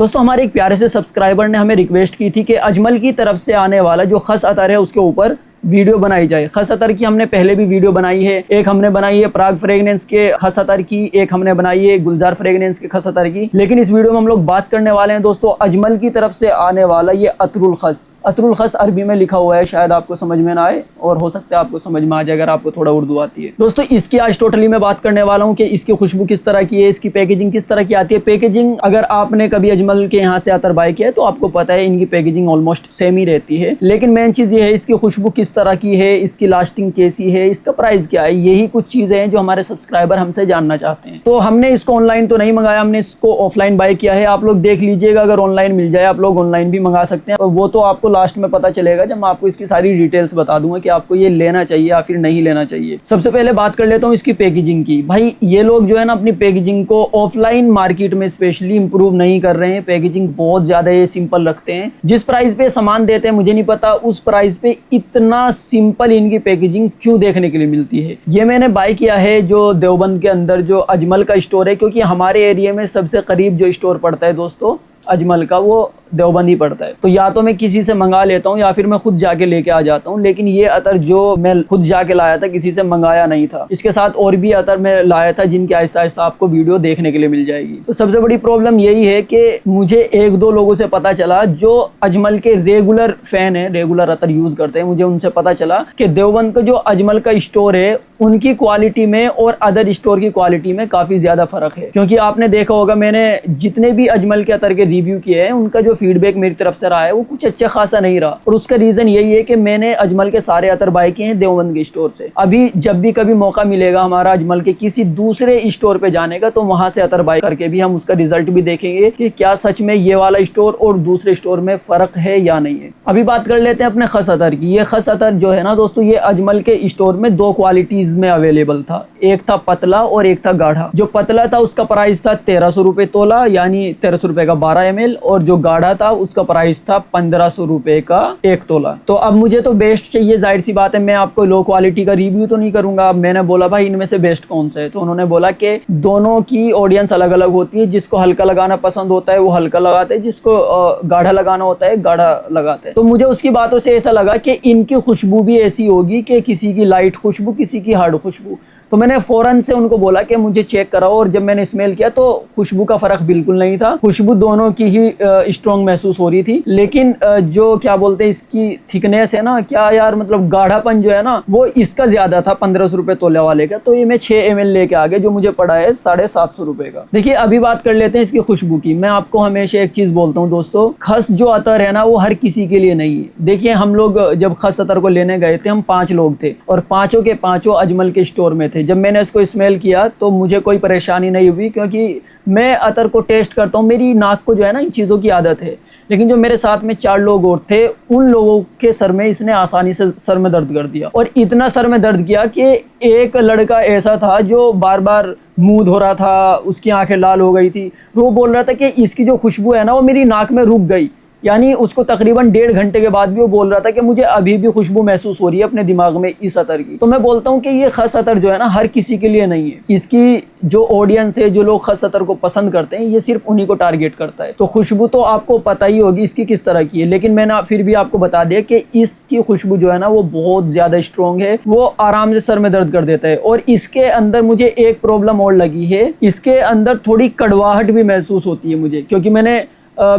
दोस्तों हमारे एक प्यारे से सब्सक्राइबर ने हमें रिक्वेस्ट की थी कि अजमल की तरफ से आने वाला जो खस अतर है उसके ऊपर वीडियो बनाई जाए। खस अतर की हमने पहले भी वीडियो बनाई है, एक हमने बनाई है पराग फ्रेगनेंस के खस अतर की, एक हमने बनाई है गुलजार फ्रेगनेंस के खस अतर की। लेकिन इस वीडियो में हम लोग बात करने वाले हैं दोस्तों अजमल की तरफ से आने वाला ये अतरुल खस। अतरुल खस अरबी में लिखा हुआ है, शायद आपको समझ में ना आए और हो सकता है आपको समझ में आ जाए अगर आपको थोड़ा उर्दू आती है। दोस्तों इसकी आज टोटली मैं बात करने वाला हूँ कि इसकी खुशबू किस तरह की है, इसकी पैकेजिंग किस तरह की आती है। पैकेजिंग अगर आपने कभी अजमल के यहाँ से अतर बाय किया है तो आपको पता है इनकी पैकेजिंग ऑलमोस्ट सेम ही रहती है। लेकिन मेन चीज ये है इसकी खुशबू किस तरह की है, इसकी लास्टिंग कैसी है, इसका प्राइस क्या है, यही कुछ चीजें हैं जो हमारे सब्सक्राइबर हमसे जानना चाहते हैं। तो हमने इसको ऑनलाइन तो नहीं मंगाया, हमने इसको ऑफलाइन बाय किया है। आप लोग देख लीजिएगा, अगर ऑनलाइन मिल जाए आप लोग ऑनलाइन भी मंगा सकते हैं और वो तो आपको लास्ट में पता चलेगा जब मैं आपको इसकी सारी डिटेल्स बता दूंगा कि आपको ये लेना चाहिए या फिर नहीं लेना चाहिए। सबसे पहले बात कर लेता हूँ इसकी पैकेजिंग की। भाई ये लोग जो है ना अपनी पैकेजिंग को ऑफलाइन मार्केट में स्पेशली इंप्रूव नहीं कर रहे हैं। पैकेजिंग बहुत ज्यादा ये सिंपल रखते हैं। जिस प्राइस पे सामान देते हैं मुझे नहीं पता उस प्राइस पे इतना सिंपल इनकी पैकेजिंग क्यों देखने के लिए मिलती है। ये मैंने बाय किया है जो देवबंद के अंदर जो अजमल का स्टोर है, क्योंकि हमारे एरिया में सबसे करीब जो स्टोर पड़ता है दोस्तों अजमल का वो देवबंद ही पड़ता है। तो या तो मैं किसी से मंगा लेता हूँ या फिर मैं खुद जाके लेके आ जाता हूँ। लेकिन ये अतर जो मैं खुद जाके लाया था किसी से मंगाया नहीं था। इसके साथ और भी अतर मैं लाया था जिनके आहिस्ता आहिस्ता आपको वीडियो देखने के लिए मिल जाएगी। तो सबसे बड़ी प्रॉब्लम यही है कि मुझे एक दो लोगों से पता चला जो अजमल के रेगुलर फैन है, रेगुलर अतर यूज करते हैं, मुझे उनसे पता चला कि देवबंद का जो अजमल का स्टोर है उनकी क्वालिटी में और अदर स्टोर की क्वालिटी में काफी ज्यादा फर्क है। क्योंकि आपने देखा होगा मैंने जितने भी अजमल के अतर के रिव्यू किए हैं उनका जो फीडबैक मेरी तरफ से रहा है वो कुछ अच्छा खासा नहीं रहा। और उसका रीजन यही है कि मैंने अजमल के सारे अतर बाय किए हैं देवबंद के स्टोर से। अभी जब भी कभी मौका मिलेगा हमारा अजमल के किसी दूसरे स्टोर पे जाने का तो वहां से अतर बाय करके भी हम उसका रिजल्ट भी देखेंगे कि क्या सच में ये वाला स्टोर और दूसरे स्टोर में फर्क है या नहीं है। अभी बात कर लेते हैं अपने खस अतर की। ये खस अतर जो है ना दोस्तों ये अजमल के स्टोर में दो क्वालिटीज में अवेलेबल था, एक था पतला और एक था गाढ़ा। जो पतला था उसका प्राइस था 1300 रुपए तोला, यानी 1300 रुपए का 12 ml, और जो गाढ़ा था उसका प्राइस था 1500 रुपए का 1 तोला। तो अब मुझे तो बेस्ट चाहिए, जाहिर सी बात है मैं आपको लो क्वालिटी का रिव्यू तो नहीं करूंगा। अब मैंने बोला भाई इनमें से बेस्ट कौन सा है, तो उन्होंने बोला कि दोनों की ऑडियंस अलग अलग होती है। जिसको हल्का लगाना पसंद होता है वो हल्का लगाते हैं, जिसको गाढ़ा लगाना होता है गाढ़ा लगाते हैं। तो मुझे उसकी बातों से ऐसा लगा कि इनकी खुशबू भी ऐसी होगी कि किसी की लाइट खुशबू किसी की हार्ड खुशबू। तो मैंने फौरन से उनको बोला कि मुझे चेक कराओ, और जब मैंने स्मेल किया तो खुशबू का फर्क बिल्कुल नहीं था। खुशबू दोनों की ही स्ट्रॉन्ग महसूस हो रही थी। लेकिन जो क्या बोलते हैं इसकी थिकनेस है ना, क्या यार मतलब गाढ़ापन जो है ना वो इसका ज्यादा था 1500 रुपए तोले वाले का। तो ये मैं 6 ml लेके आ गया जो मुझे पड़ा है 750 रुपए का। देखिए अभी बात कर लेते हैं इसकी खुशबू की। मैं आपको हमेशा एक चीज बोलता हूँ दोस्तों, खस जो अतर है ना वो हर किसी के लिए नहीं है। देखिए हम लोग जब खस अतर को लेने गए थे हम 5 लोग थे और पांचों के पांचों अजमल के स्टोर में थे। जब मैंने इसको स्मेल किया तो मुझे कोई परेशानी नहीं हुई, क्योंकि मैं अतर को टेस्ट करता हूँ, मेरी नाक को जो है ना इन चीज़ों की आदत है। लेकिन जो मेरे साथ में 4 लोग और थे उन लोगों के सर में इसने आसानी से सर में दर्द कर दिया, और इतना सर में दर्द किया कि एक लड़का ऐसा था जो बार बार मुंह धो रहा था, उसकी आंखें लाल हो गई थी। वो बोल रहा था कि इसकी जो खुशबू है ना वो मेरी नाक में रुक गई, यानी उसको तकरीबन 1.5 घंटे के बाद भी वो बोल रहा था कि मुझे अभी भी खुशबू महसूस हो रही है अपने दिमाग में इस अतर की। तो मैं बोलता हूँ कि ये खस अतर जो है ना हर किसी के लिए नहीं है। इसकी जो ऑडियंस है, जो लोग खस अतर को पसंद करते हैं, ये सिर्फ उन्हीं को टारगेट करता है। तो खुशबू तो आपको पता ही होगी इसकी किस तरह की है, लेकिन मैंने फिर भी आपको बता दिया कि इसकी खुशबू जो है ना वो बहुत ज्यादा स्ट्रॉन्ग है, वो आराम से सर में दर्द कर देता है। और इसके अंदर मुझे एक प्रॉब्लम और लगी है, इसके अंदर थोड़ी कड़वाहट भी महसूस होती है मुझे। क्योंकि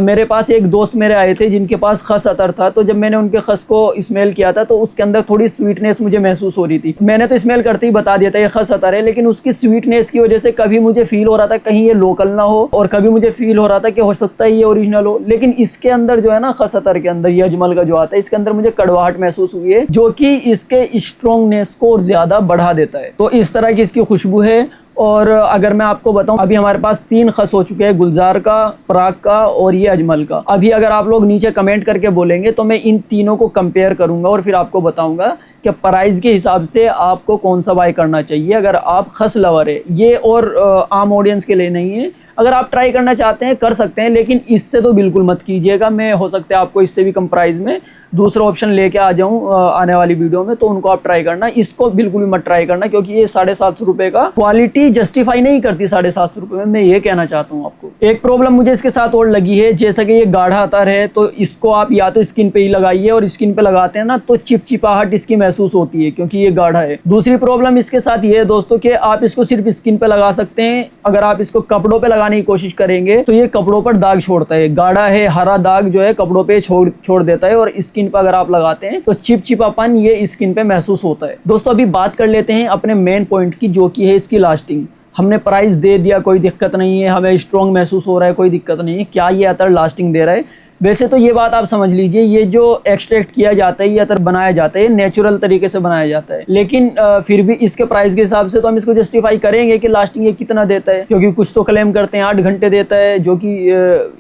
मेरे पास एक दोस्त मेरे आए थे जिनके पास खस अतर था, तो जब मैंने उनके खस को स्मेल किया था तो उसके अंदर थोड़ी स्वीटनेस मुझे महसूस हो रही थी। मैंने तो स्मेल करते ही बता दिया था ये खस अतर है, लेकिन उसकी स्वीटनेस की वजह से कभी मुझे फील हो रहा था कहीं ये लोकल ना हो, और कभी मुझे फील हो रहा था कि हो सकता है ये ओरिजिनल हो। लेकिन इसके अंदर जो है ना खस अतर के अंदर ये अजमल का जो आता है इसके अंदर मुझे कड़वाहट महसूस हुई है, जो कि इसके स्ट्रॉन्गनेस को और ज्यादा बढ़ा देता है। तो इस तरह की इसकी खुशबू है। और अगर मैं आपको बताऊं अभी हमारे पास 3 खस हो चुके हैं, गुलजार का, पराग का और ये अजमल का। अभी अगर आप लोग नीचे कमेंट करके बोलेंगे तो मैं इन तीनों को कंपेयर करूंगा और फिर आपको बताऊंगा कि प्राइस के हिसाब से आपको कौन सा बाय करना चाहिए अगर आप खस लवर है। ये और आम ऑडियंस के लिए नहीं है। अगर आप ट्राई करना चाहते हैं कर सकते हैं, लेकिन इससे तो बिल्कुल मत कीजिएगा। मैं हो सकता है आपको इससे भी कम प्राइस में दूसरा ऑप्शन लेके आ जाऊं आने वाली वीडियो में, तो उनको आप ट्राई करना। इसको बिल्कुल भी मत ट्राई करना, क्योंकि ये 750 रुपये का क्वालिटी जस्टिफाई नहीं करती 750 रुपये में। मैं ये कहना चाहता हूँ आपको। एक प्रॉब्लम मुझे इसके साथ और लगी है, जैसा कि ये गाढ़ा अतर है, तो इसको आप या तो स्किन पे ही लगाइए, और स्किन पे लगाते हैं ना तो चिपचिपाहट इसकी महसूस होती है, क्योंकि ये गाढ़ा है। दूसरी प्रॉब्लम इसके साथ ये है दोस्तों कि आप इसको सिर्फ स्किन पे लगा सकते हैं। अगर आप इसको कपड़ों पे लगाने की कोशिश करेंगे तो ये कपड़ों पर दाग छोड़ता है। गाढ़ा है, हरा दाग जो है कपड़ों पे छोड़ देता है, और स्किन पे अगर आप लगाते हैं तो चिपचिपापन ये स्किन पे महसूस होता है। दोस्तों अभी बात कर लेते हैं अपने मेन पॉइंट की, जो कि है इसकी लास्टिंग। हमने प्राइस दे दिया, कोई दिक्कत नहीं है, हमें स्ट्रॉन्ग महसूस हो रहा है, कोई दिक्कत नहीं है। क्या ये अतर लास्टिंग दे रहा है? वैसे तो ये बात आप समझ लीजिए, ये जो एक्सट्रैक्ट किया जाता है, ये अतर बनाया जाता है, नेचुरल तरीके से बनाया जाता है। लेकिन फिर भी इसके प्राइस के हिसाब से तो हम इसको जस्टिफाई करेंगे कि लास्टिंग ये कितना देता है, क्योंकि कुछ तो क्लेम करते हैं 8 घंटे देता है, जो कि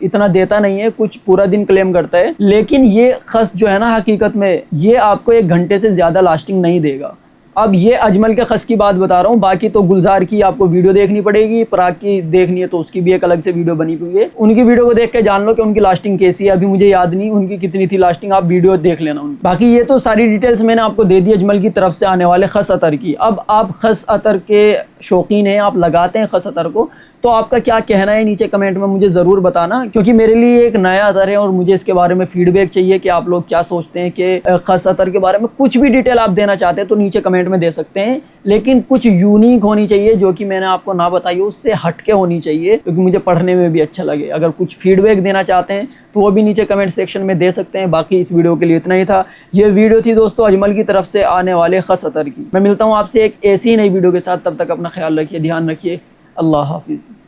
इतना देता नहीं है, कुछ पूरा दिन क्लेम करता है। लेकिन ये खस जो है ना, हकीकत में ये आपको 1 घंटे से ज़्यादा लास्टिंग नहीं देगा। अब ये अजमल के खस की बात बता रहा हूँ, बाकी तो गुलजार की आपको वीडियो देखनी पड़ेगी। पराग की देखनी है तो उसकी भी एक अलग से वीडियो बनी हुई है, उनकी वीडियो को देख के जान लो कि उनकी लास्टिंग कैसी है। अभी मुझे याद नहीं उनकी कितनी थी लास्टिंग, आप वीडियो देख लेना उनकी। बाकी ये तो सारी डिटेल्स मैंने आपको दे दी अजमल की तरफ से आने वाले खस अतर की। अब आप खस अतर के शौकीन हैं, आप लगाते हैं खस अतर को, तो आपका क्या कहना है नीचे कमेंट में मुझे ज़रूर बताना, क्योंकि मेरे लिए एक नया अतर है और मुझे इसके बारे में फीडबैक चाहिए कि आप लोग क्या सोचते हैं कि खस अतर के बारे में कुछ भी डिटेल आप देना चाहते हैं तो नीचे कमेंट में दे सकते हैं। लेकिन कुछ यूनिक होनी चाहिए, जो कि मैंने आपको ना बताई हो, उससे हटके होनी चाहिए, क्योंकि मुझे पढ़ने में भी अच्छा लगे। अगर कुछ फीडबैक देना चाहते हैं तो वो भी नीचे कमेंट सेक्शन में दे सकते हैं। बाकी इस वीडियो के लिए इतना ही था। ये वीडियो थी दोस्तों अजमल की तरफ से आने वाले खस अतर की। मैं मिलता हूँ आपसे एक ऐसी ही नई वीडियो के साथ, तब तक अपना ख्याल रखिए, ध्यान रखिए। अल्लाह हाफिज़।